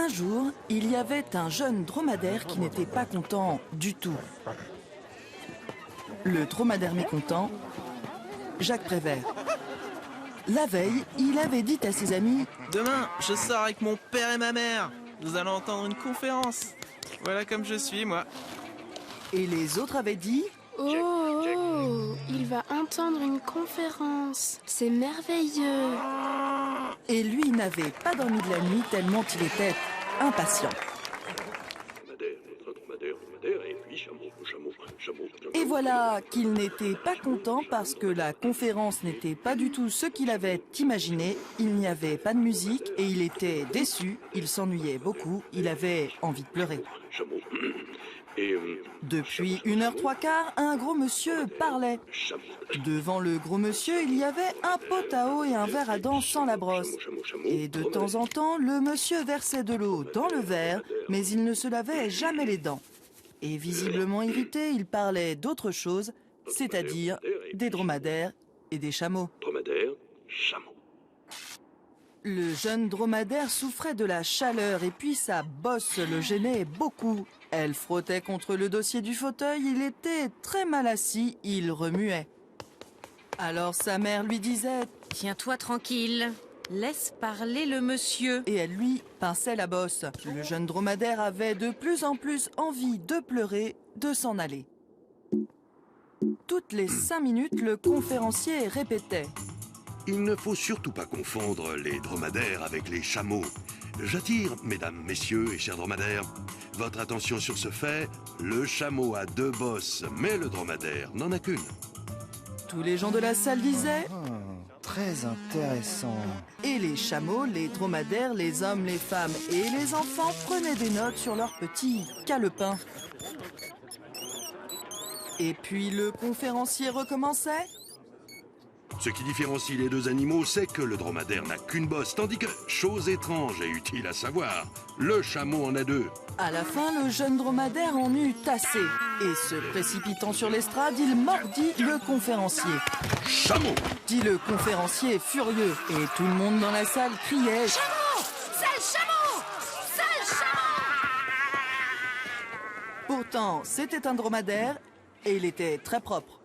Un jour, il y avait un jeune dromadaire qui n'était pas content du tout. Le dromadaire mécontent, Jacques Prévert. La veille, il avait dit à ses amis « Demain, je sors avec mon père et ma mère. Nous allons entendre une conférence. Voilà comme je suis, moi. » Et les autres avaient dit « Oh, il va entendre une conférence. C'est merveilleux. » Et lui n'avait pas dormi de la nuit tellement il était impatient. Et voilà qu'il n'était pas content parce que la conférence n'était pas du tout ce qu'il avait imaginé. Il n'y avait pas de musique et il était déçu, il s'ennuyait beaucoup, il avait envie de pleurer. Depuis 1h15, un gros monsieur parlait. Devant le gros monsieur, il y avait un pot à eau et un verre à dents sans la brosse. Et de temps en temps, le monsieur versait de l'eau dans le verre, mais il ne se lavait jamais les dents. Et visiblement irrité, il parlait d'autre chose, c'est-à-dire des dromadaires et des chameaux. Dromadaire, chameau. Le jeune dromadaire souffrait de la chaleur et puis sa bosse le gênait beaucoup. Elle frottait contre le dossier du fauteuil, il était très mal assis, il remuait. Alors sa mère lui disait « Tiens-toi tranquille, laisse parler le monsieur. » Et elle lui pinçait la bosse. Le jeune dromadaire avait de plus en plus envie de pleurer, de s'en aller. Toutes les 5 minutes, le conférencier répétait « Il ne faut surtout pas confondre les dromadaires avec les chameaux. J'attire, mesdames, messieurs et chers dromadaires, votre attention sur ce fait. Le chameau a 2 bosses, mais le dromadaire n'en a qu'une. » Tous les gens de la salle disaient très intéressant. Et les chameaux, les dromadaires, les hommes, les femmes et les enfants prenaient des notes sur leurs petits calepins. Et puis le conférencier recommençait. Ce qui différencie les 2 animaux, c'est que le dromadaire n'a qu'une bosse, tandis que, chose étrange et utile à savoir, le chameau en a 2. À la fin, le jeune dromadaire en eut assez. Et se précipitant sur l'estrade, il mordit le conférencier. « Chameau !» dit le conférencier furieux. Et tout le monde dans la salle criait « Chameau! Sale chameau! Sale chameau !» Pourtant, c'était un dromadaire et il était très propre.